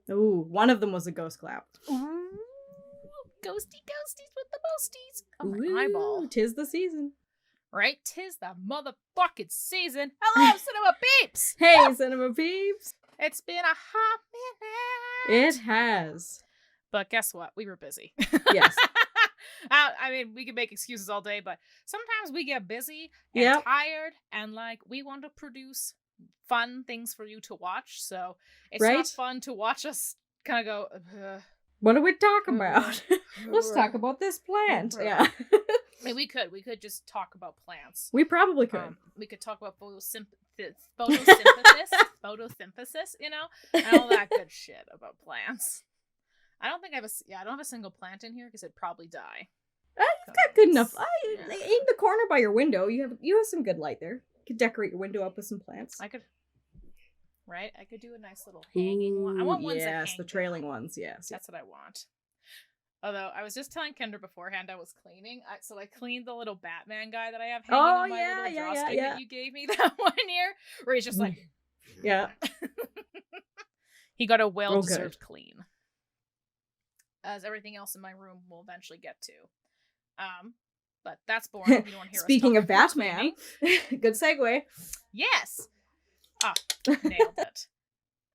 Ooh, one of them was a ghost clap. Ooh, ghosty ghosties with the ghosties. Oh, my Ooh, eyeball. 'Tis the season. Right? 'Tis the motherfucking season. Hello, cinema peeps! Hey, cinema peeps! It's been a hot minute. It has. But guess what? We were busy. Yes. I mean, we can make excuses all day, but sometimes we get busy and tired, and like we want to produce fun things for you to watch. So it's not fun to watch us kind of go. What do we talk about? Let's talk about this plant. Yeah. I mean, we could just talk about plants. We probably could. We could talk about photosynthesis, you know, and all that good shit about plants. I don't think I don't have a single plant in here because it'd probably die. You've got good enough. In the corner by your window, you have some good light there. You could decorate your window up with some plants. I could do a nice little hanging one. I want ones that hang the trailing ones. Yes, that's what I want. Although I was just telling Kendra beforehand I was cleaning, so I cleaned the little Batman guy that I have hanging on my little drawstring that you gave me that one year, where he's just like, yeah. He got a well-deserved clean. As everything else in my room will eventually get to. But that's boring. If you don't want to hear Speaking us of Batman, good segue. Yes. Oh, nailed it.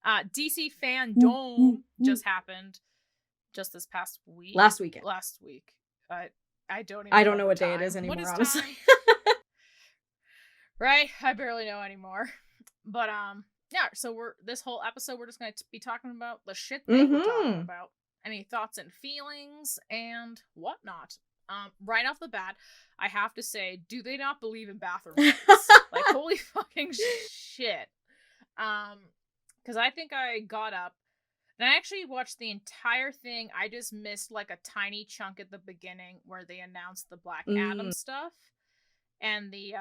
DC Fandome just happened just this past week. Last week. I don't know what day it is anymore, honestly. Right? I barely know anymore. But yeah, so this whole episode we're just gonna be talking about the shit that we're talking about. Any thoughts and feelings and whatnot. Right off the bat, I have to say, do they not believe in bathroom breaks? Like, holy fucking shit. Because I think I got up, and I actually watched the entire thing. I just missed, like, a tiny chunk at the beginning where they announced the Black Adam stuff, and the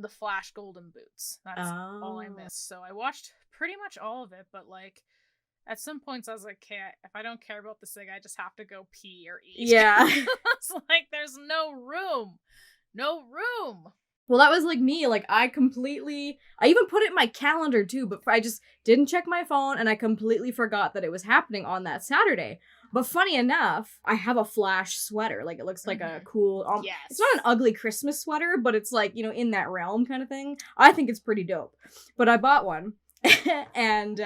Flash Golden Boots. That's all I missed. So I watched pretty much all of it, but, like, at some points, I was like, okay, if I don't care about this thing, I just have to go pee or eat. Yeah. It's like, there's no room. No room. Well, that was like me. Like, I even put it in my calendar too, but I just didn't check my phone and I completely forgot that it was happening on that Saturday. But funny enough, I have a Flash sweater. Like, it looks like a cool, it's not an ugly Christmas sweater, but it's like, you know, in that realm kind of thing. I think it's pretty dope. But I bought one and,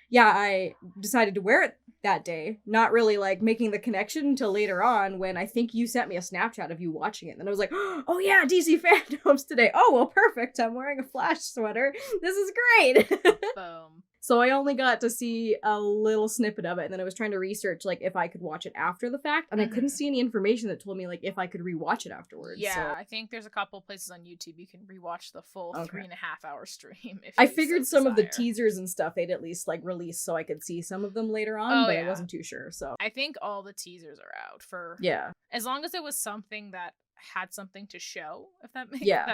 yeah, I decided to wear it that day, not really like making the connection until later on when I think you sent me a Snapchat of you watching it. And I was like, oh yeah, DC Fandome's today. Oh, well, perfect. I'm wearing a Flash sweater. This is great. Boom. So I only got to see a little snippet of it, and then I was trying to research, like, if I could watch it after the fact, and I couldn't see any information that told me, like, if I could rewatch it afterwards. Yeah, so. I think there's a couple places on YouTube you can rewatch the full 3.5 hour stream. If I figured some of the teasers and stuff they'd at least, like, release so I could see some of them later on, but I wasn't too sure, so. I think all the teasers are out for... Yeah. As long as it was something that had something to show, if that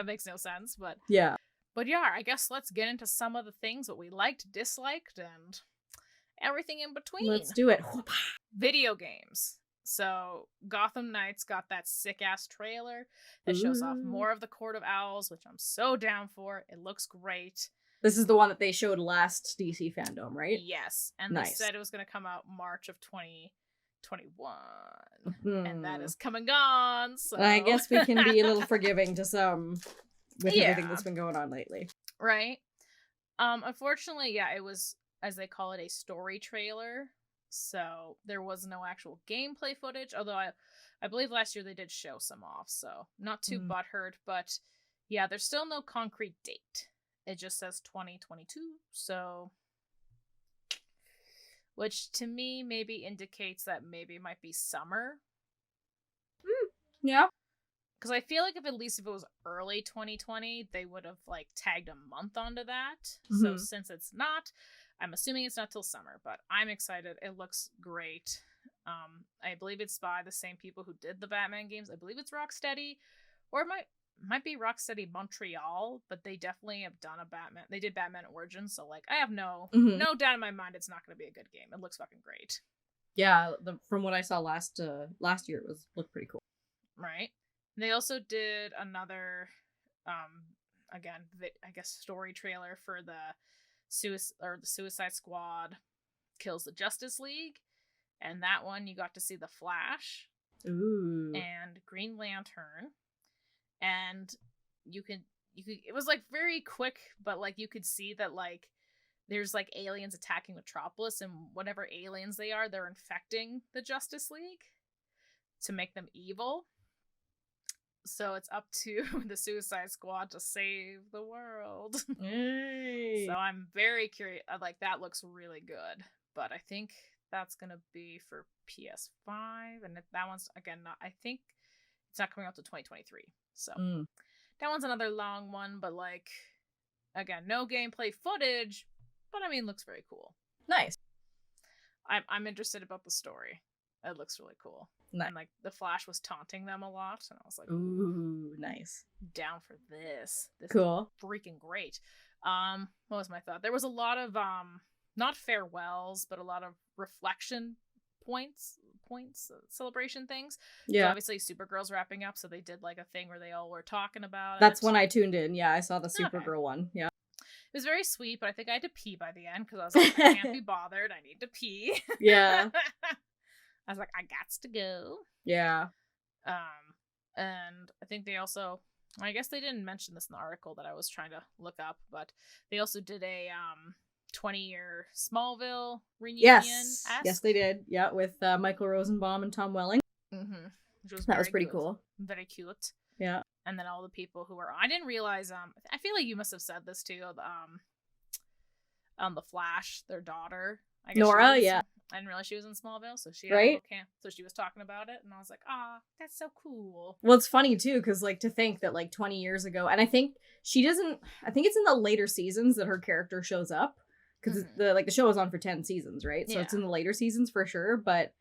makes no sense, but... Yeah. But yeah, I guess let's get into some of the things that we liked, disliked, and everything in between. Let's do it. Video games. So Gotham Knights got that sick-ass trailer that shows off more of the Court of Owls, which I'm so down for. It looks great. This is the one that they showed last DC Fandome, right? Yes. And they said it was going to come out March of 2021. And that is come and gone, so... I guess we can be a little forgiving to some... with everything that's been going on lately. Right. Unfortunately, it was, as they call it, a story trailer. So there was no actual gameplay footage, although I believe last year they did show some off, so not too butthurt, but yeah, there's still no concrete date. It just says 2022, so... Which to me maybe indicates that maybe it might be summer. Yeah. Because I feel like if it was early 2020, they would have, like, tagged a month onto that. So since it's not, I'm assuming it's not till summer. But I'm excited. It looks great. I believe it's by the same people who did the Batman games. I believe it's Rocksteady. Or it might be Rocksteady Montreal. But they definitely have done a Batman. They did Batman Origins. So, like, I have no doubt in my mind it's not going to be a good game. It looks fucking great. Yeah, from what I saw last year, it looked pretty cool. Right. They also did another, again, I guess story trailer for the Suicide Squad kills the Justice League. And that one, you got to see the Flash. Ooh. And Green Lantern. And you could, it was like very quick, but like you could see that like there's like aliens attacking Metropolis, and whatever aliens they are, they're infecting the Justice League to make them evil. So it's up to the Suicide Squad to save the world. Hey. So I'm very curious. Like, that looks really good. But I think that's going to be for PS5. And that one's, again, not, I think it's not coming out to 2023. So that one's another long one. But, like, again, no gameplay footage. But, I mean, looks very cool. Nice. I'm interested about the story. It looks really cool. Nice. And like the Flash was taunting them a lot, and I was like, ooh, nice. Down for this. This cool. Is freaking great. What was my thought? There was a lot of not farewells, but a lot of reflection points, celebration things. Yeah. So obviously Supergirl's wrapping up, so they did like a thing where they all were talking about That's it. when I tuned in. Yeah, I saw the Supergirl one. Yeah. It was very sweet, but I think I had to pee by the end because I was like, I can't be bothered. I need to pee. Yeah. I was like, I gots to go. Yeah. And I think they also, I guess they didn't mention this in the article that I was trying to look up, but they also did a 20-year Smallville reunion. Yes, they did. Yeah, with Michael Rosenbaum and Tom Welling. Mm-hmm. That was pretty cool. Very cute. Yeah. And then all the people who were, I didn't realize, I feel like you must have said this too, the Flash, their daughter. I guess Nora, yeah. I didn't realize she was in Smallville, so she right? So she was talking about it, and I was like, that's so cool. Well, it's funny too, because like to think that like 20 years ago, and I think it's in the later seasons that her character shows up, because the show was on for 10 seasons, right? So it's in the later seasons for sure, but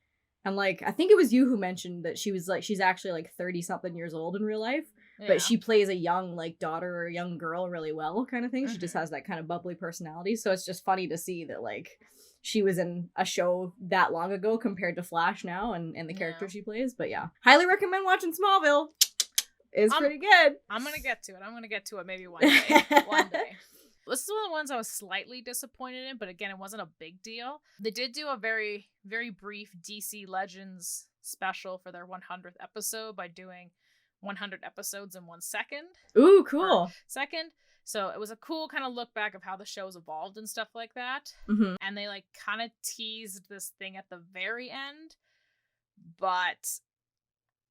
and like I think it was you who mentioned that she was like she's actually like 30 something years old in real life. But she plays a young like daughter or a young girl really well, kind of thing. She just has that kind of bubbly personality. So it's just funny to see that like she was in a show that long ago compared to Flash now and the character she plays. But yeah, highly recommend watching Smallville. It's pretty good. I'm gonna get to it maybe one day. One day. This is one of the ones I was slightly disappointed in, but again, it wasn't a big deal. They did do a very, very brief DC Legends special for their 100th episode by doing 100 episodes in 1 second. Ooh, cool. Second. So it was a cool kind of look back of how the show's evolved and stuff like that. And they like kind of teased this thing at the very end. But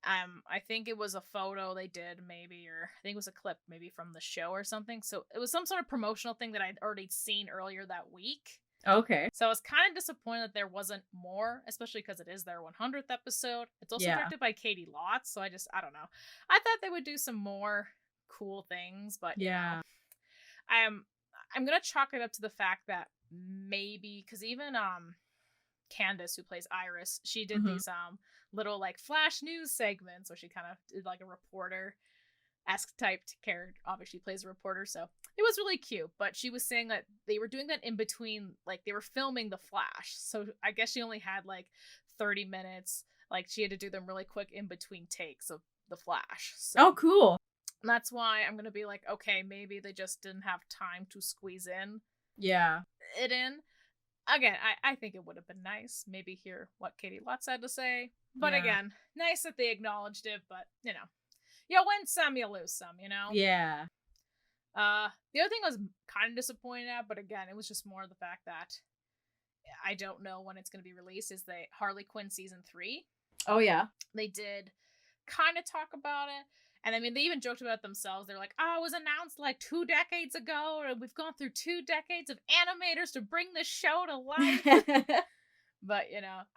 I think it was a photo they did maybe, or I think it was a clip maybe from the show or something. So it was some sort of promotional thing that I'd already seen earlier that week. Okay. So I was kind of disappointed that there wasn't more, especially because it is their 100th episode. It's also directed by Katie Lotz, so I don't know. I thought they would do some more cool things, but yeah. I'm gonna chalk it up to the fact that maybe because even Candace, who plays Iris, she did these little like flash news segments where she kind of did like a reporter-esque typed character. Obviously plays a reporter, so it was really cute. But she was saying that they were doing that in between, like they were filming the Flash, so I guess she only had like 30 minutes. Like she had to do them really quick in between takes of the Flash. So. Oh, cool. And that's why I'm gonna be like, okay, maybe they just didn't have time to squeeze it in. Again, I think it would have been nice. Maybe hear what Katie Lotz had to say. But again, nice that they acknowledged it, but you win some, you lose some, Yeah. The other thing I was kind of disappointed at, but again, it was just more the fact that I don't know when it's gonna be released, is the Harley Quinn season 3. Oh yeah. They did kind of talk about it. And I mean, they even joked about it themselves. They're like, it was announced like 2 decades ago, and we've gone through 2 decades of animators to bring this show to life. But,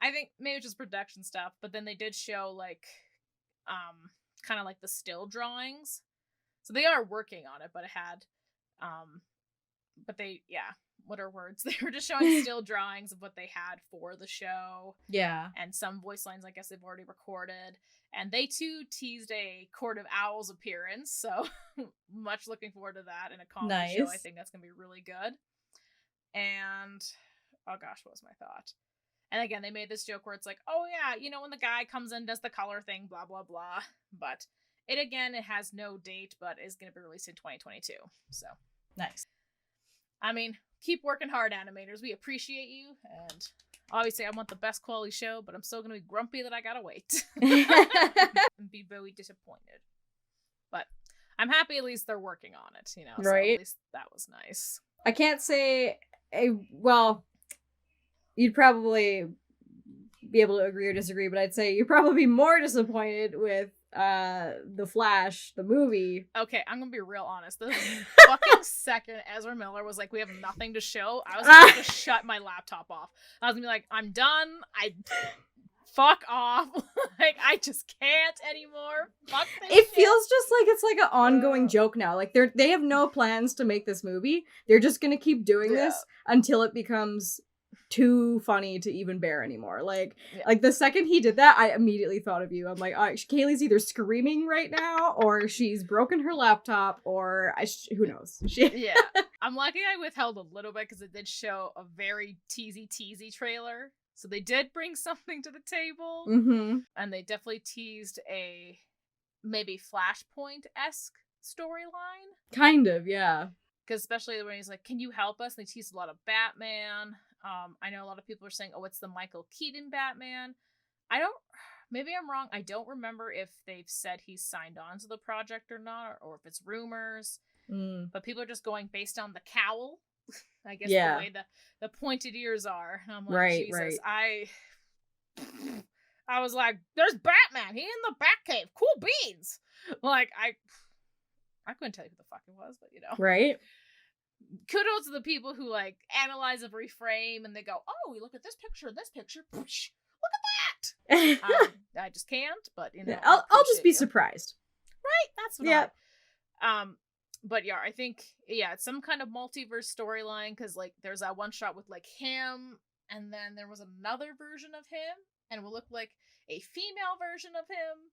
I think maybe just production stuff. But then they did show like, kind of like the still drawings. So they are working on it, but it had, what are words? They were just showing still drawings of what they had for the show. Yeah. And some voice lines, I guess they've already recorded. And they too teased a Court of Owls appearance, so much looking forward to that in a comedy show. I think that's gonna be really good. And oh gosh, what was my thought? And again, they made this joke where it's like, oh yeah, when the guy comes in, does the color thing, blah blah blah. But it has no date, but is gonna be released in 2022. So nice. I mean, keep working hard, animators. We appreciate you, and Obviously, I want the best quality show, but I'm still gonna be grumpy that I gotta wait. And be very disappointed. But I'm happy at least they're working on it, you know, so Right. at least that was nice. I can't say, well, you'd probably be able to agree or disagree, but I'd say you'd probably be more disappointed with The Flash, the movie. Okay, I'm gonna be real honest. The fucking second Ezra Miller was like, we have nothing to show, I was going to shut my laptop off. I was gonna be like, I'm done. Fuck off. Like, I just can't anymore. Fuck this It shit. feels just like it's like an ongoing joke now. Like they have no plans to make this movie. They're just gonna keep doing this until it becomes too funny to even bear anymore. Like the second he did that, I immediately thought of you. I'm like, Kaylee's either screaming right now, or she's broken her laptop, or who knows. Yeah, I'm lucky I withheld a little bit because it did show a very teasy trailer. So they did bring something to the table, and they definitely teased a maybe Flashpoint-esque storyline. Kind of, yeah. Because especially when he's like, can you help us? And they teased a lot of Batman. I know a lot of people are saying, oh, it's the Michael Keaton Batman. Maybe I'm wrong. I don't remember if they've said he's signed on to the project or not, or if it's rumors. But people are just going based on the cowl. I guess the way the pointed ears are. And I'm like, Jesus, I was like, there's Batman. He in the Batcave. Cool beans. Like, I couldn't tell you who the fuck it was, but you know. Right. Kudos to the people who like analyze every frame and they go, oh, we look at this picture, look at that. I just can't, but you know. I'll just be surprised. Right? That's what but yeah, I think, it's some kind of multiverse storyline, because like there's that one shot with like him, and then there was another version of him, and it will look like a female version of him,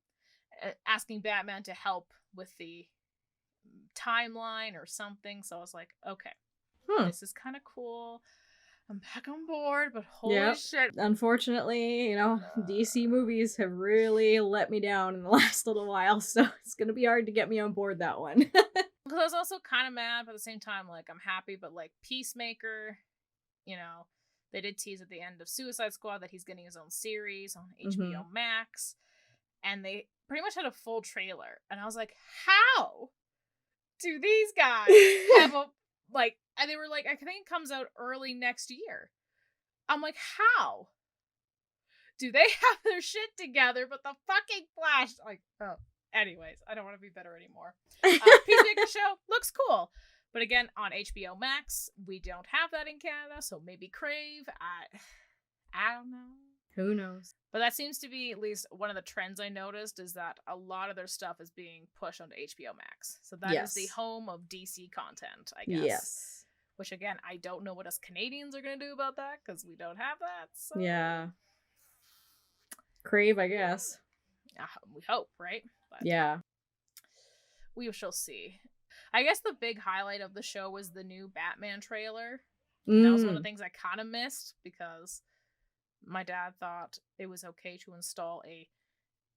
asking Batman to help with the timeline or something. So I was like, okay, this is kind of cool. I'm back on board, but holy shit. Unfortunately, you know, DC movies have really let me down in the last little while, so it's gonna be hard to get me on board that one. Because I was also kind of mad, but at the same time, like, I'm happy, but like Peacemaker, you know, they did tease at the end of Suicide Squad that he's getting his own series on HBO Max, and they pretty much had a full trailer, and I was like, how do these guys have a, like, and they were like, I think it comes out early next year. I'm like, how do they have their shit together, but the fucking Flash, like, oh. Anyways, I don't want to be bitter anymore. Peacemaker show looks cool. But again, on HBO Max, we don't have that in Canada, so maybe Crave. I don't know. Who knows? But that seems to be at least one of the trends I noticed, is that a lot of their stuff is being pushed onto HBO Max. So that is the home of DC content, I guess. Yes. Which again, I don't know what us Canadians are going to do about that, because we don't have that. So. Yeah. Crave, I guess. We hope, right? But yeah. We shall see. I guess the big highlight of the show was the new Batman trailer. That was one of the things I kind of missed, because my dad thought it was okay to install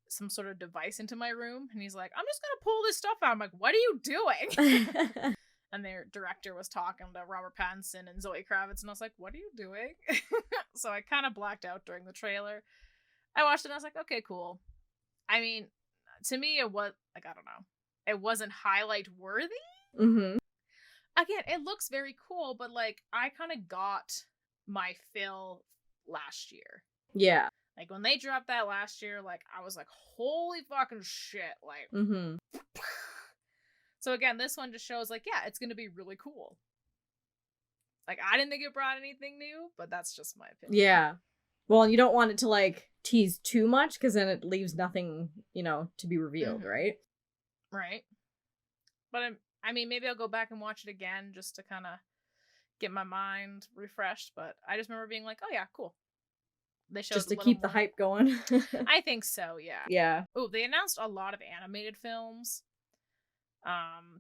some sort of device into my room. And he's like, I'm just going to pull this stuff out. I'm like, what are you doing? And their director was talking to Robert Pattinson and Zoe Kravitz. And I was like, what are you doing? So I kind of blacked out during the trailer. I watched it and I was like, okay, cool. I mean, to me, it was, like, I don't know. It wasn't highlight worthy. Again, it looks very cool, but, like, I kind of got my fill last year. Yeah. Like, when they dropped that last year, like, I was like, holy fucking shit. Like, So, again, this one just shows, like, yeah, it's going to be really cool. Like, I didn't think it brought anything new, but that's just my opinion. Yeah. Well, you don't want it to, like, tease too much, because then it leaves nothing, you know, to be revealed, right? Right. But I mean, maybe I'll go back and watch it again just to kind of get my mind refreshed. But I just remember being like, oh yeah, cool. They showed just to keep the hype going. I think so, yeah. Yeah. Oh, they announced a lot of animated films.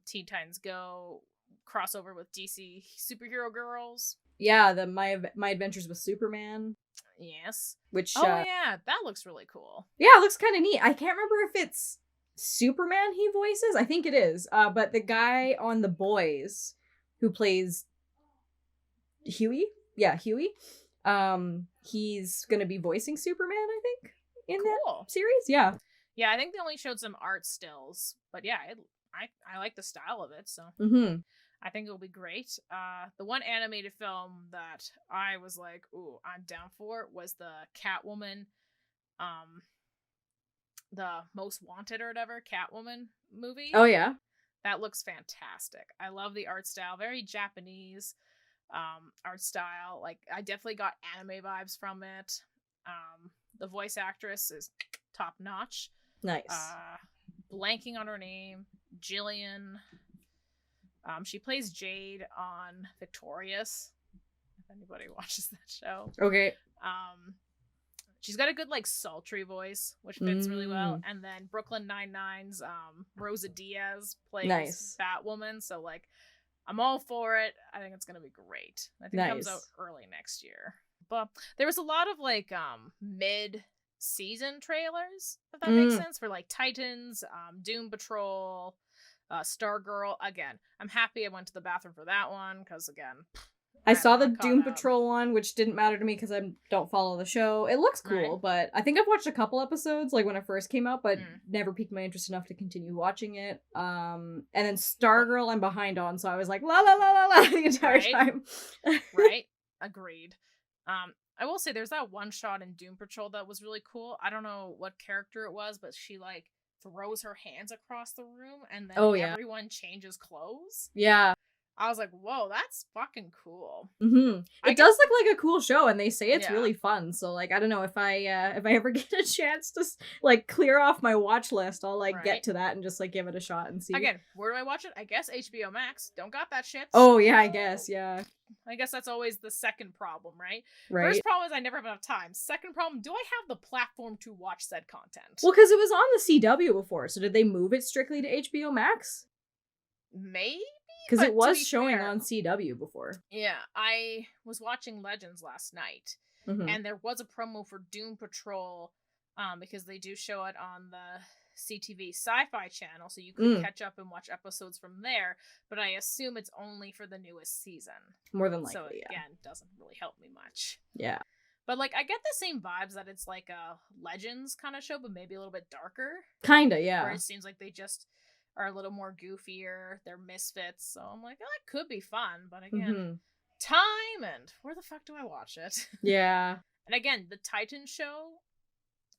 Teen Titans Go, crossover with DC Superhero Girls. Yeah, my Adventures with Superman. Yes. Which yeah, that looks really cool. Yeah, it looks kind of neat. I can't remember if it's Superman he voices. I think it is. But the guy on The Boys who plays Huey? Yeah, Huey. He's gonna be voicing Superman, I think, in that Cool. series. Yeah. Yeah, I think they only showed some art stills, but yeah, I like the style of it, so Mm-hmm. I think it'll be great. The one animated film that I was like, ooh, I'm down for was the Catwoman, the Most Wanted or whatever Catwoman movie. Oh yeah. That looks fantastic. I love the art style, very Japanese art style. Like I definitely got anime vibes from it. The voice actress is top notch. Nice. Blanking on her name, Jillian. She plays Jade on Victorious. If anybody watches that show. Okay. She's got a good like sultry voice, which fits really well. And then Brooklyn Nine-Nine's Rosa Diaz plays Batwoman. So like, I'm all for it. I think it's gonna be great. I think it comes out early next year. But there was a lot of like mid-season trailers, if that makes sense, for like Titans, Doom Patrol, Stargirl. Again, I'm happy I went to the bathroom for that one because again, I saw the Doom Patrol one, which didn't matter to me because I don't follow the show. It looks cool, but I think I've watched a couple episodes, like when it first came out, but never piqued my interest enough to continue watching it. And then Stargirl, I'm behind on, so I was like, la la la la la the entire time. Right? Agreed. I will say there's that one shot in Doom Patrol that was really cool. I don't know what character it was, but she like throws her hands across the room and then everyone changes clothes. Yeah. I was like, whoa, that's fucking cool. Mm-hmm. It does look like a cool show, and they say it's really fun. So, like, I don't know if I ever get a chance to like clear off my watch list, I'll like get to that and just like give it a shot and see. Again, where do I watch it? I guess HBO Max. Don't got that shit. Oh yeah, I guess I guess that's always the second problem, right? Right. First problem is I never have enough time. Second problem, do I have the platform to watch said content? Well, because it was on the CW before, so did they move it strictly to HBO Max? Maybe. Because it was showing on CW before. Yeah, I was watching Legends last night, and there was a promo for Doom Patrol, because they do show it on the CTV Sci-Fi channel, so you could catch up and watch episodes from there, but I assume it's only for the newest season. More than likely, so again, doesn't really help me much. Yeah. But, like, I get the same vibes that it's like a Legends kind of show, but maybe a little bit darker. Kinda, yeah. Where it seems like they just are a little more goofier. They're misfits. So I'm like, oh, that could be fun. But again, time and where the fuck do I watch it? Yeah. And again, the Titan show,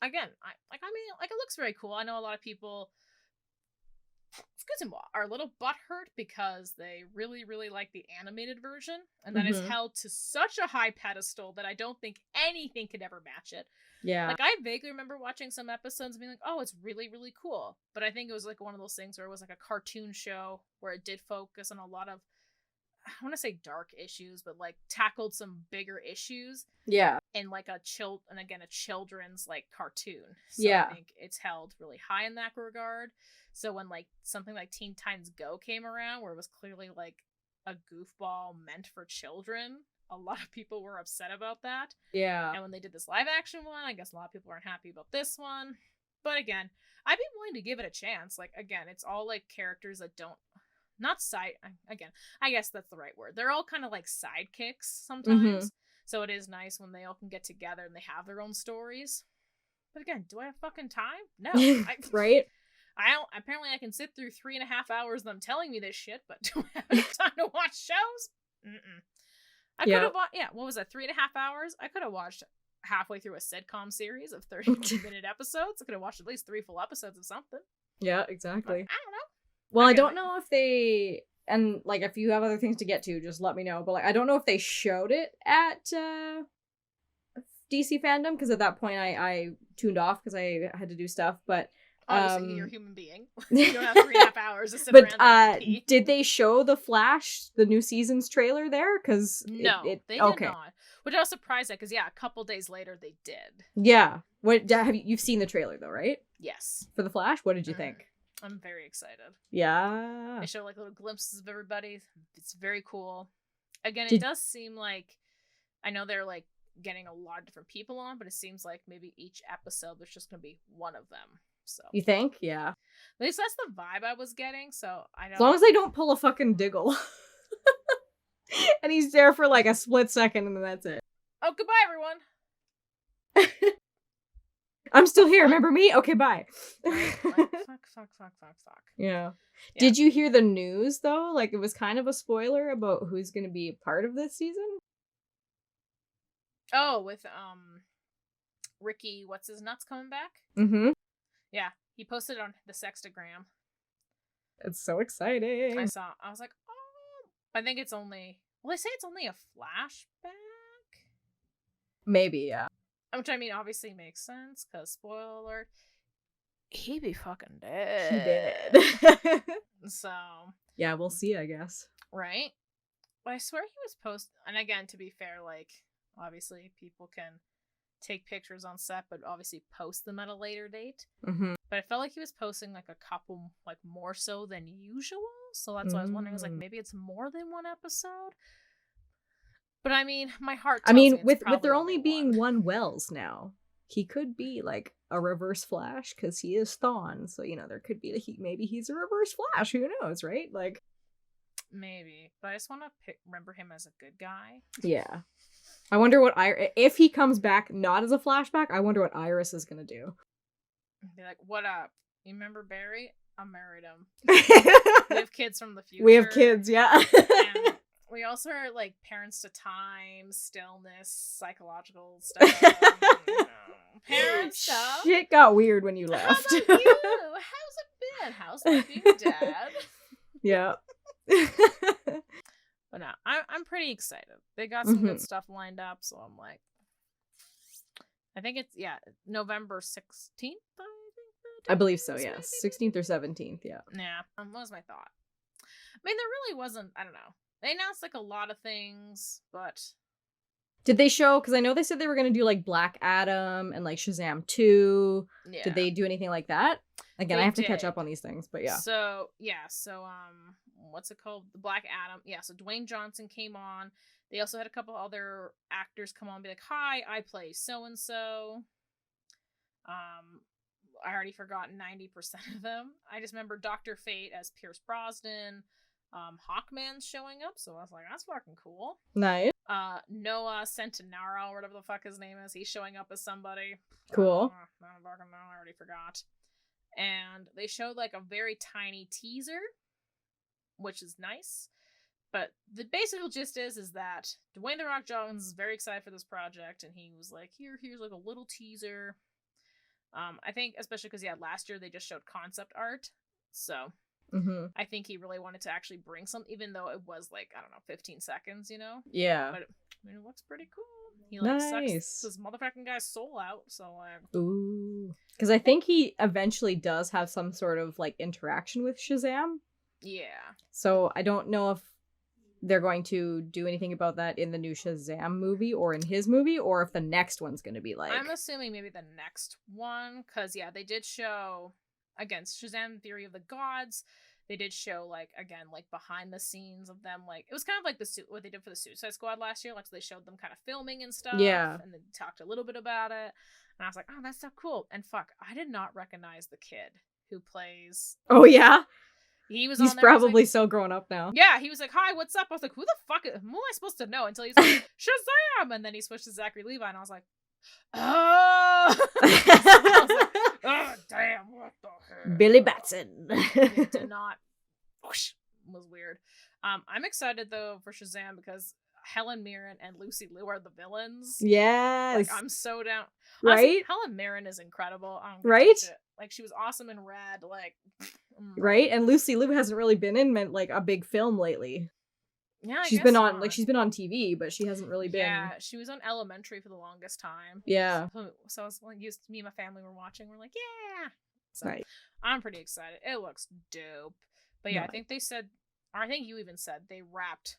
again, I mean, it looks very cool. I know a lot of people, are a little butthurt because they really, really like the animated version. And that is held to such a high pedestal that I don't think anything could ever match it. Yeah. Like, I vaguely remember watching some episodes and being like, oh, it's really, really cool. But I think it was, like, one of those things where it was, like, a cartoon show where it did focus on a lot of, I don't want to say dark issues, but, like, tackled some bigger issues. Yeah. In, like, a children's, like, cartoon. So I think it's held really high in that regard. So when, like, something like Teen Titans Go came around, where it was clearly, like, a goofball meant for children, a lot of people were upset about that. Yeah. And when they did this live action one, I guess a lot of people aren't happy about this one. But again, I'd be willing to give it a chance. Like, again, it's all like characters that don't, not side, again, I guess that's the right word. They're all kind of like sidekicks sometimes. So it is nice when they all can get together and they have their own stories. But again, do I have fucking time? No. Right? Apparently I can sit through 3.5 hours of them telling me this shit, but do I have enough time to watch shows? I could have watched, what was that, 3.5 hours? I could have watched halfway through a sitcom series of 30-minute episodes. I could have watched at least 3 full episodes of something. Yeah, exactly. But I don't know. Well, I don't know if they, and like if you have other things to get to, just let me know. But like, I don't know if they showed it at DC Fandome, because at that point I tuned off because I had to do stuff. But obviously, you're a human being. You don't have 3.5 hours to sit around and pee. Did they show the Flash, the new season's trailer there? Because no, they did not. Which I was surprised at, because a couple days later they did. Yeah. What have you've seen the trailer though, right? Yes. For the Flash, what did you think? I'm very excited. Yeah. They show like little glimpses of everybody. It's very cool. Again, it does seem like, I know they're like getting a lot of different people on, but it seems like maybe each episode there's just gonna be one of them. So you think? Yeah. At least that's the vibe I was getting. So I don't. As long as they don't pull a fucking Diggle, and he's there for like a split second, and then that's it. Oh, goodbye, everyone. I'm still here. Remember me? Okay, bye. Right? Like, fuck. Yeah. Yeah. Did you hear the news though? Like it was kind of a spoiler about who's going to be a part of this season. Oh, with Ricky, what's his nuts coming back? Mm-hmm. Yeah, he posted on the Sextagram. It's so exciting. I was like, oh, I think it's only. Well, they say it's only a flashback. Maybe, yeah. Which I mean, obviously makes sense because spoiler alert, he be fucking dead. He did. So yeah, we'll see. I guess. right. But I swear he was and again, to be fair, like obviously people can take pictures on set, but obviously post them at a later date. Mm-hmm. But I felt like he was posting like a couple, like more so than usual. So that's why I was wondering. I was like, maybe it's more than one episode. But I mean, my heart tells me with there only being one Wells now, he could be like a reverse Flash because he is Thawne. So there could be maybe he's a reverse Flash. Who knows, right? Like maybe, but I just want to remember him as a good guy. Yeah, I wonder what if he comes back not as a flashback. I wonder what Iris is gonna do. Be like, what up? You remember Barry? I married him. We have kids from the future. We have kids, yeah. And we also are like parents to time, stillness, psychological stuff. Parent stuff. Shit got weird when you left. How about you? How's it been? How's it being dad? Yeah. But no, I'm pretty excited. They got some good stuff lined up, so I'm like, I think it's November 16th. I believe so. Yes, 16th or 17th. Yeah. Yeah. What was my thought? I mean, there really wasn't. I don't know. They announced like a lot of things, but did they show? Because I know they said they were going to do like Black Adam and like Shazam 2. Yeah. Did they do anything like that? Again, I have to catch up on these things, but yeah. So what's it called? The Black Adam. Yeah. So Dwayne Johnson came on. They also had a couple other actors come on and be like, "Hi, I play so and so." I already forgot 90% of them. I just remember Dr. Fate as Pierce Brosnan. Hawkman's showing up, so I was like, that's fucking cool. Nice. Noah Centinaro, or whatever the fuck his name is, he's showing up as somebody. Cool. I don't fucking know, I already forgot. And they showed like a very tiny teaser, which is nice. But the basic gist is that Dwayne The Rock Johnson is very excited for this project, and he was like, here's like a little teaser. I think, especially because, last year they just showed concept art. So, I think he really wanted to actually bring some, even though it was like, I don't know, 15 seconds, Yeah. But it looks pretty cool. He like sucks this motherfucking guy's soul out, so like. Ooh. Because I think he eventually does have some sort of like interaction with Shazam. Yeah. So I don't know if they're going to do anything about that in the new Shazam movie or in his movie, or if the next one's going to be like... I'm assuming maybe the next one, because, they did show, again, Shazam Theory of the Gods. They did show, like, again, like, behind the scenes of them, like, it was kind of like what they did for the Suicide Squad last year, like, so they showed them kind of filming and stuff. Yeah. And they talked a little bit about it. And I was like, oh, that's so cool. And fuck, I did not recognize the kid who plays... Oh, yeah? He's probably like, so grown up now. Yeah, he was like, hi, what's up? I was like, who the fuck who am I supposed to know? Until he's like, Shazam! And then he switched to Zachary Levi, and I was like, oh! I was like, oh, damn, what the hell? Billy Batson. It did not. Whoosh, was weird. I'm excited, though, for Shazam, because Helen Mirren and Lucy Liu are the villains. Yes. Like, I'm so down. Right? Honestly, Helen Mirren is incredible. Right? Like, she was awesome in Red. Like, right? And Lucy Liu hasn't really been in like a big film lately. Yeah, she's been on TV, but she hasn't really been. Yeah, she was on Elementary for the longest time. Yeah. So I was like, me and my family were watching. We're like, yeah. So right. I'm pretty excited. It looks dope. But yeah, I think they said, or I think you even said they wrapped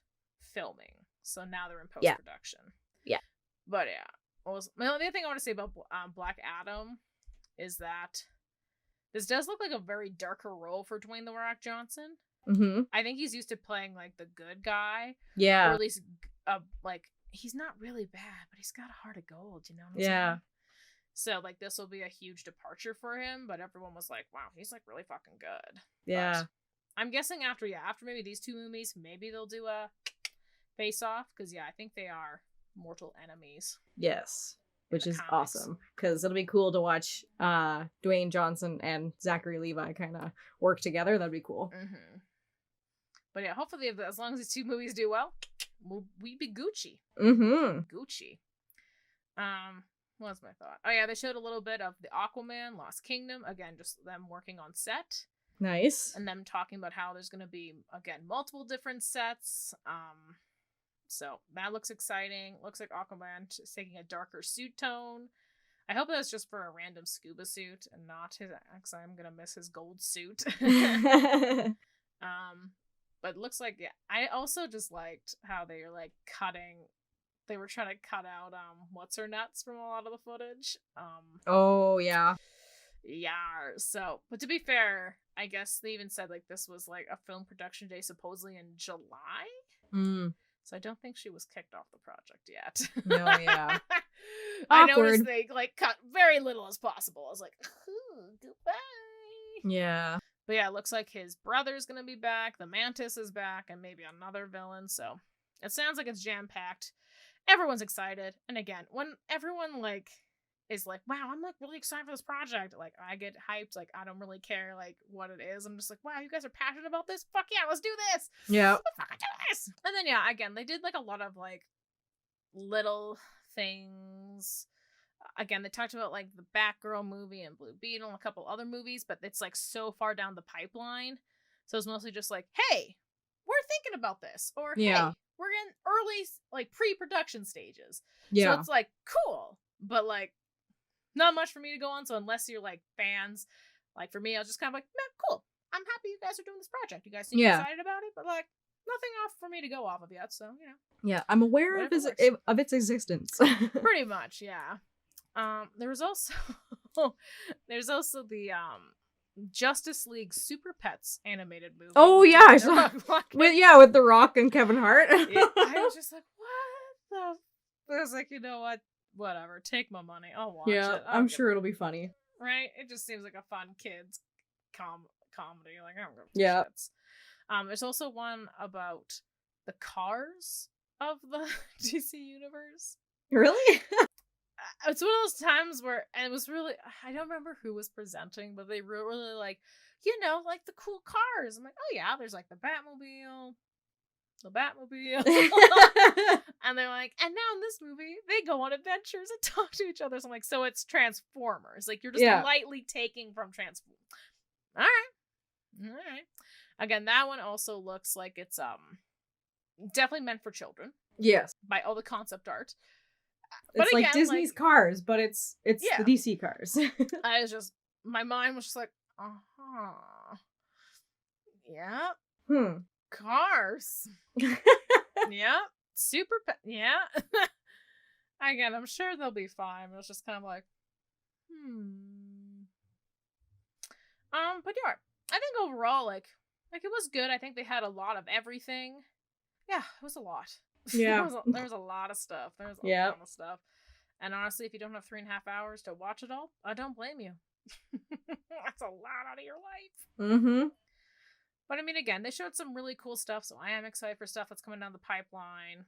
filming. So now they're in post-production. Yeah. But yeah. The other thing I want to say about Black Adam is that this does look like a very darker role for Dwayne The Rock Johnson. Mm-hmm. I think he's used to playing like the good guy. Yeah. Or at least like he's not really bad, but he's got a heart of gold, you know what I'm saying? So like this will be a huge departure for him, but everyone was like, wow, he's like really fucking good. Yeah. But I'm guessing after maybe these two movies, maybe they'll do a face off, because I think they are mortal enemies. Yes. Which is comics. awesome, because it'll be cool to watch Dwayne Johnson and Zachary Levi kind of work together. That'd be cool. Mm-hmm. But yeah, hopefully, as long as these 2 movies do well, we be Gucci. Mm-hmm. Gucci. What was my thought? Oh yeah, they showed a little bit of the Aquaman Lost Kingdom. Again, just them working on set. Nice. And them talking about how there's going to be, again, multiple different sets. So that looks exciting. Looks like Aquaman is taking a darker suit tone. I hope that's just for a random scuba suit and not his, because I'm going to miss his gold suit. But it looks like, yeah, I also just liked how they were like they were trying to cut out what's her nuts from a lot of the footage. Oh yeah. Yeah, so, but to be fair, I guess they even said like this was like a film production day supposedly in July. So I don't think she was kicked off the project yet. No, yeah. I noticed they like cut very little as possible. I was like, goodbye. Yeah. But yeah, it looks like his brother's gonna be back, the Mantis is back, and maybe another villain, so it sounds like it's jam-packed. Everyone's excited. And again, when everyone like is like, wow, I'm like really excited for this project, like I get hyped, like I don't really care like what it is. I'm just like, wow, you guys are passionate about this? Fuck yeah, let's do this. Yeah. Let's fucking do this. And then yeah, again, they did like a lot of like little things. Again, they talked about like the Batgirl movie and Blue Beetle and a couple other movies, but it's like so far down the pipeline. So it's mostly just like, hey, we're thinking about this. Or hey, we're in early like pre-production stages. Yeah. So it's like cool, but like not much for me to go on. So unless you're like fans, like for me, I was just kind of like, man, cool. I'm happy you guys are doing this project. You guys seem excited about it, but like nothing off for me to go off of yet. So, you know. Yeah, I'm aware of its existence. Pretty much, yeah. There's also the Justice League Super Pets animated movie. Oh yeah, with The Rock and Kevin Hart. I was just like, what the? I was like, you know what? Whatever, take my money. I'll watch it. Yeah, I'm sure it'll be funny. Right? It just seems like a fun kids comedy. Like I don't know. Yeah. Shits. There's also one about the cars of the DC universe. Really? It's one of those times where, and it was really, I don't remember who was presenting, but they were really like, you know, like the cool cars. I'm like, oh yeah, there's like the Batmobile. And they're like, and now in this movie, they go on adventures and talk to each other. So I'm like, so it's Transformers. Like, you're just lightly taking from Transformers. All right. Again, that one also looks like it's definitely meant for children. Yes. By all the concept art. It's again, like Disney's cars, but it's the DC cars. I was just, my mind was just like, yeah. Cars. Yeah. Super yeah. Again, I'm sure they'll be fine. It was just kind of like, But yeah, I think overall, like it was good. I think they had a lot of everything. Yeah, it was a lot. Yeah. there was a lot of stuff. There's a lot of stuff. And honestly, if you don't have 3.5 hours to watch it all, I don't blame you. That's a lot out of your life. Mm-hmm. But I mean, again, they showed some really cool stuff, so I am excited for stuff that's coming down the pipeline.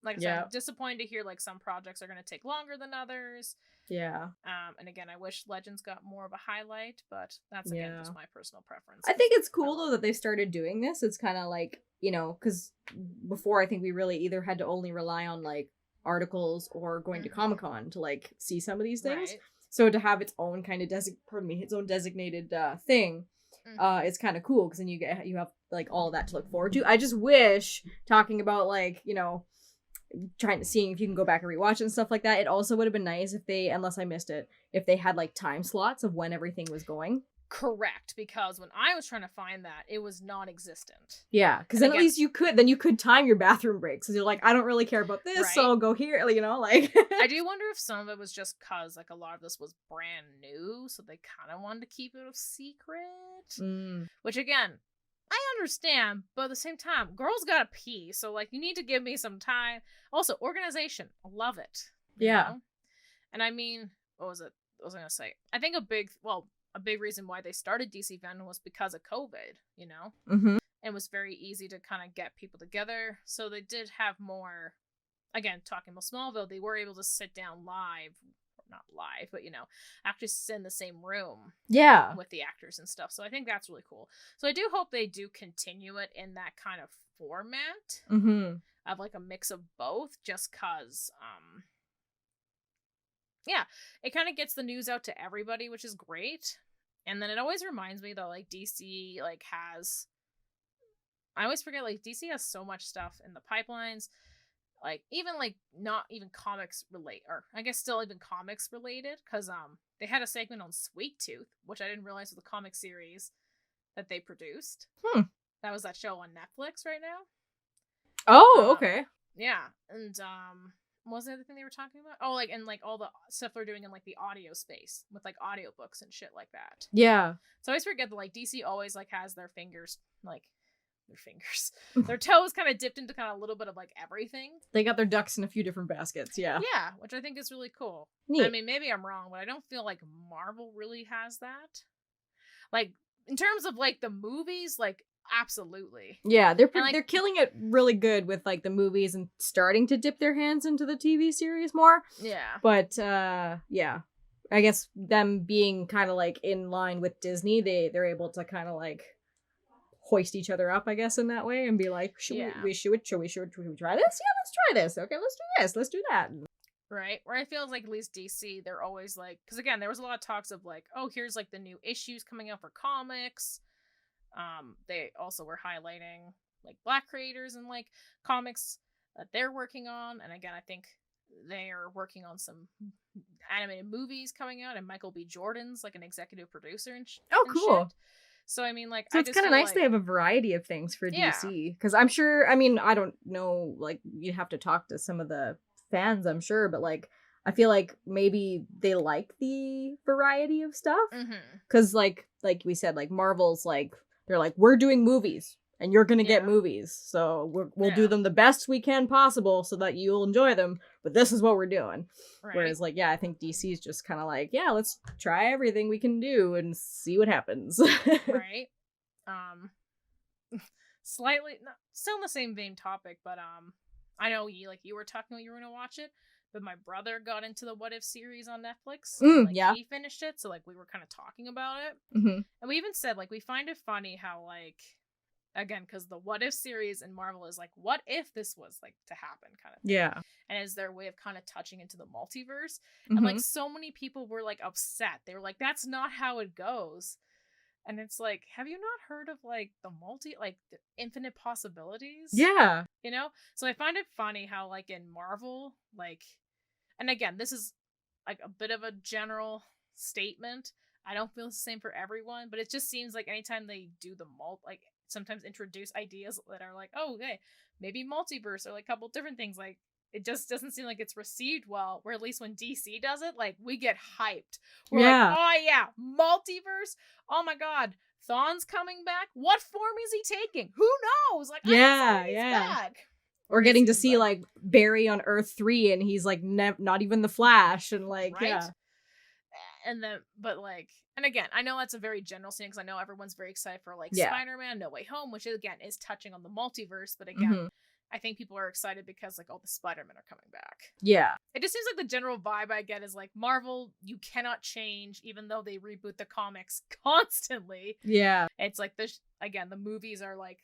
Like I said, I'm disappointed to hear like some projects are going to take longer than others. Yeah. And again, I wish Legends got more of a highlight, but that's again just my personal preference. I think it's cool though that they started doing this. It's kind of like, you know, because before I think we really either had to only rely on like articles or going to Comic-Con to like see some of these things. Right. So to have its own kind of its own designated thing. It's kind of cool because then you have like all that to look forward to. I just wish, talking about like, you know, seeing if you can go back and rewatch it and stuff like that, it also would have been nice if they, unless I missed it, if they had like time slots of when everything was going. Correct, because when I was trying to find that, it was non-existent. Yeah, because then at least you could time your bathroom breaks. Because you're like, I don't really care about this, so I'll go here, you know, like. I do wonder if some of it was just because like a lot of this was brand new, so they kind of wanted to keep it a secret. Which again, I understand, but at the same time, girls gotta pee, so like you need to give me some time. Also, organization, I love it. Yeah. Know? And I mean, what was it? What was I gonna say? I think a big reason why they started DC Fandome was because of COVID, you know? Mm-hmm. It was very easy to kind of get people together. So they did have more again, talking about Smallville, they were able to sit down live, not live, but actually sit in the same room. Yeah. With the actors and stuff. So I think that's really cool. So I do hope they do continue it in that kind of format of like a mix of both, just cause it kind of gets the news out to everybody, which is great. And then it always reminds me though, like DC like has, I always forget, like DC has so much stuff in the pipelines, like even like not even comics relate, or I guess still even comics related, because they had a segment on Sweet Tooth, which I didn't realize was a comic series that they produced. That was that show on Netflix right now. Oh, okay. Yeah, and what was the other thing they were talking about? Oh, like, and like all the stuff they're doing in like the audio space with like audiobooks and shit like that. Yeah. So I always forget that like DC always like has their fingers, their toes kind of dipped into kind of a little bit of like everything. They got their ducks in a few different baskets. Yeah. Yeah, which I think is really cool. Neat. I mean, maybe I'm wrong, but I don't feel like Marvel really has that. Like in terms of like the movies, like absolutely. Yeah, they're killing it really good with like the movies and starting to dip their hands into the TV series more. Yeah. But yeah, I guess them being kind of like in line with Disney, they're able to kind of like hoist each other up, I guess, in that way, and be like, should we try this? Yeah, let's try this. Okay, let's do this. Let's do that. Right. Where I feel like at least DC, they're always like, because again, there was a lot of talks of like, oh, here's like the new issues coming out for comics. They also were highlighting like Black creators and like comics that they're working on, and again, I think they are working on some animated movies coming out, and Michael B. Jordan's like an executive producer and cool. Shit. So I mean, like, so it's kind of nice they have a variety of things for DC, because I'm sure, I mean, I don't know, like, you'd have to talk to some of the fans, I'm sure, but like, I feel like maybe they like the variety of stuff, because like we said, like Marvel's like, they're like, we're doing movies and you're gonna get movies, so we'll do them the best we can possible so that you'll enjoy them, but this is what we're doing. Right. Whereas like, yeah, I think DC's just kind of like, yeah, let's try everything we can do and see what happens. Right. Slightly still in the same vein topic, but I know you were talking about you were gonna watch it, but my brother got into the What If series on Netflix. He finished it, so like we were kind of talking about it, and we even said like we find it funny how like, again, because the What If series in Marvel is like, what if this was like to happen kind of thing. Yeah, and is their way of kind of touching into the multiverse, and like so many people were like upset. They were like, that's not how it goes. And it's like, have you not heard of like the infinite possibilities? Yeah. So I find it funny how like in Marvel, like, and again, this is like a bit of a general statement. I don't feel the same for everyone, but it just seems like anytime they do the sometimes introduce ideas that are like, oh, okay, maybe multiverse or like a couple different things, like it just doesn't seem like it's received well, where at least when DC does it, like we get hyped. We're like, oh yeah, multiverse, oh my god, Thawne's coming back, what form is he taking, who knows, like he's back. Or getting to see like Barry on Earth 3 and he's like not even the Flash, and like, right? Yeah. And then, but like, and again, I know that's a very general scene because I know everyone's very excited for like Spider-Man No Way Home, which again is touching on the multiverse, but again, I think people are excited because like all the Spider-Men are coming back. Yeah. It just seems like the general vibe I get is like, Marvel, you cannot change even though they reboot the comics constantly. Yeah. It's like again, the movies are like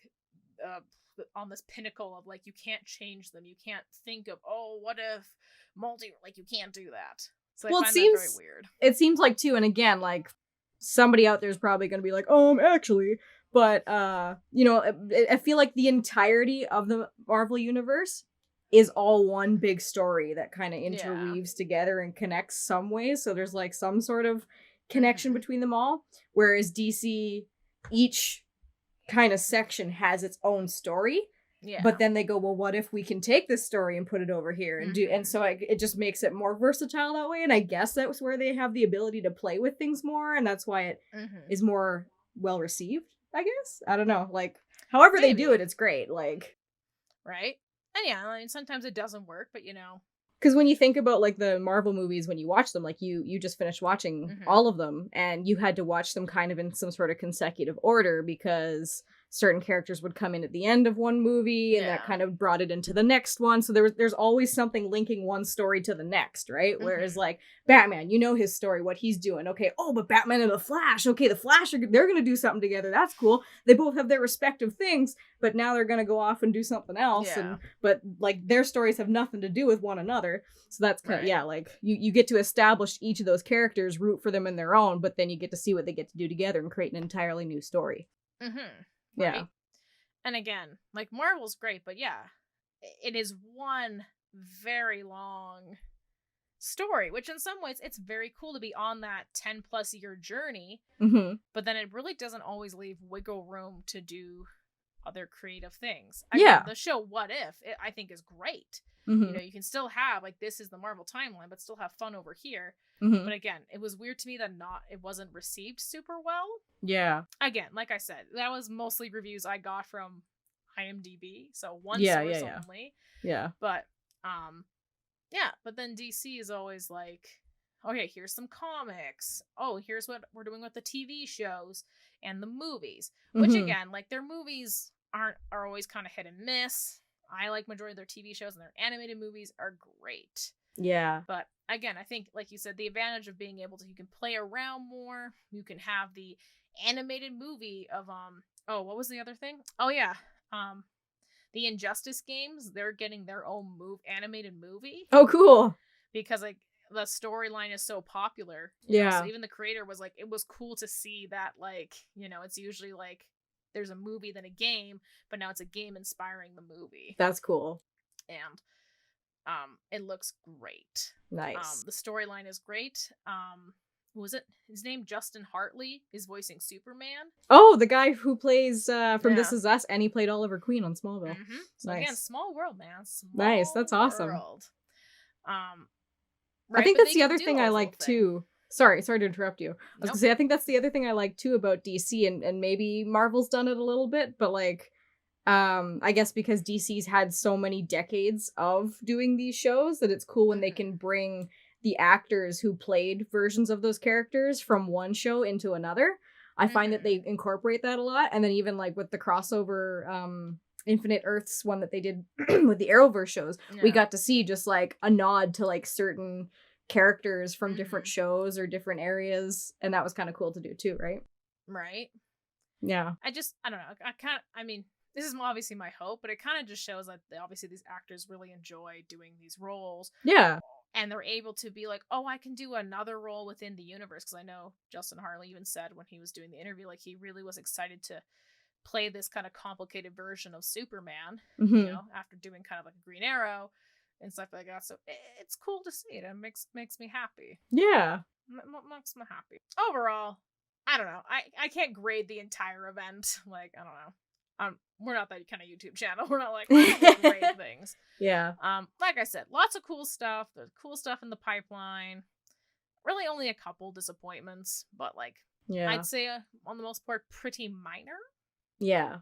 on this pinnacle of like, you can't change them. You can't think of, oh, what if you can't do that. So I find that very weird. It seems like too, and again, like somebody out there is probably going to be like, actually, but I feel like the entirety of the Marvel universe is all one big story that kind of interweaves together and connects some ways. So there's like some sort of connection between them all. Whereas DC, each kind of section has its own story. Yeah. But then they go, well, what if we can take this story and put it over here and do, and so it just makes it more versatile that way. And I guess that's where they have the ability to play with things more, and that's why it is more well received, I guess. I don't know, like however they do it, it's great. Like, right? And yeah, I mean, sometimes it doesn't work, but because when you think about like the Marvel movies, when you watch them, like you just finished watching all of them, and you had to watch them kind of in some sort of consecutive order because certain characters would come in at the end of one movie, and that kind of brought it into the next one. So there's always something linking one story to the next, right? Whereas like Batman, you know his story, what he's doing. Okay, oh, but Batman and the Flash. Okay, the Flash, they're gonna do something together. That's cool. They both have their respective things, but now they're gonna go off and do something else. But like their stories have nothing to do with one another. So that's kind of, like you get to establish each of those characters, root for them in their own, but then you get to see what they get to do together and create an entirely new story. Right? Yeah. And again, like Marvel's great, but yeah, it is one very long story, which in some ways it's very cool to be on that 10 plus year journey, but then it really doesn't always leave wiggle room to do other creative things. The show What If, I think is great. You know, you can still have like, this is the Marvel timeline, but still have fun over here. But again, it was weird to me that it wasn't received super well. Yeah. Again, like I said, that was mostly reviews I got from IMDb, so one source only. Yeah. But but then DC is always like, okay, here's some comics. Oh, here's what we're doing with the TV shows and the movies. Which again, like their movies are always kind of hit and miss. I like majority of their TV shows, and their animated movies are great. Yeah. But again, I think, like you said, the advantage of being able to, you can play around more. You can have the animated movie of, what was the other thing? Oh, yeah. The Injustice games, they're getting their own animated movie. Oh, cool. Because, like, the storyline is so popular. You know? So even the creator was like, it was cool to see that, like, you know, it's usually like, there's a movie than a game, but now it's a game inspiring the movie. That's cool. And it looks great. Nice. The storyline is great. Who was it? His name, Justin Hartley, is voicing Superman. Oh, the guy who plays from This Is Us, and he played Oliver Queen on Smallville. So again, small world, man. Nice, that's awesome. Right, I think that's the other thing I like too. Sorry to interrupt you. I was gonna say, I think that's the other thing I like too about DC, and maybe Marvel's done it a little bit, but like, I guess because DC's had so many decades of doing these shows that it's cool when they can bring the actors who played versions of those characters from one show into another. I find that they incorporate that a lot, and then even like with the crossover Infinite Earths one that they did with the Arrowverse shows, we got to see just like a nod to like certain characters from different shows or different areas, and that was kind of cool to do too, right? Right. Yeah. I don't know. I mean, this is obviously my hope, but it kind of just shows that obviously these actors really enjoy doing these roles. Yeah. And they're able to be like, oh, I can do another role within the universe. Because I know Justin Hartley even said when he was doing the interview, like he really was excited to play this kind of complicated version of Superman, you know, after doing kind of like a Green Arrow and stuff like that. So it's cool to see it. It makes me happy. Yeah. Makes me happy. Overall, I don't know. I can't grade the entire event. Like, I don't know. We're not that kind of YouTube channel. We're not like, grade things. Yeah. Like I said, lots of cool stuff. There's cool stuff in the pipeline. Really only a couple disappointments, but like, I'd say on the most part, pretty minor. Yeah.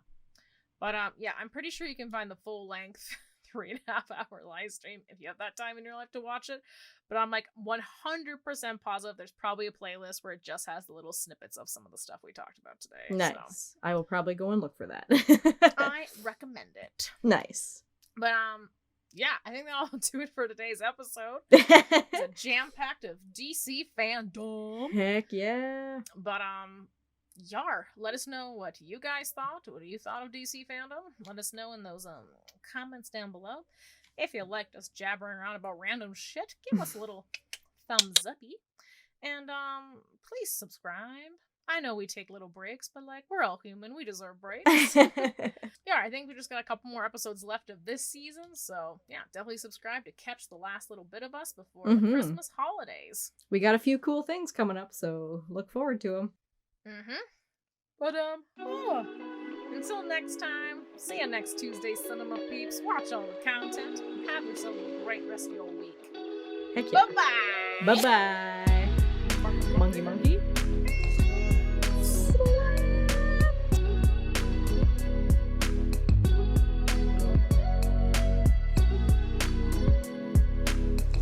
But I'm pretty sure you can find the full length 3.5 hour live stream if you have that time in your life to watch it. But I'm like 100% positive there's probably a playlist where it just has the little snippets of some of the stuff we talked about today. Nice. So. I will probably go and look for that. I recommend it. Nice. But I think that'll do it for today's episode. It's a jam-packed of DC fandom. Heck yeah. But let us know what you guys thought. What you thought of DC Fandom? Let us know in those comments down below. If you liked us jabbering around about random shit, give us a little thumbs uppy. And please subscribe. I know we take little breaks, but like, we're all human. We deserve breaks. I think we just got a couple more episodes left of this season. So definitely subscribe to catch the last little bit of us before the Christmas holidays. We got a few cool things coming up, so look forward to them. But until next time, see you next Tuesday, Cinema Peeps. Watch all the content and have yourself a great rest of your week. Heck yeah. Bye-bye. Bye-bye. Monkey.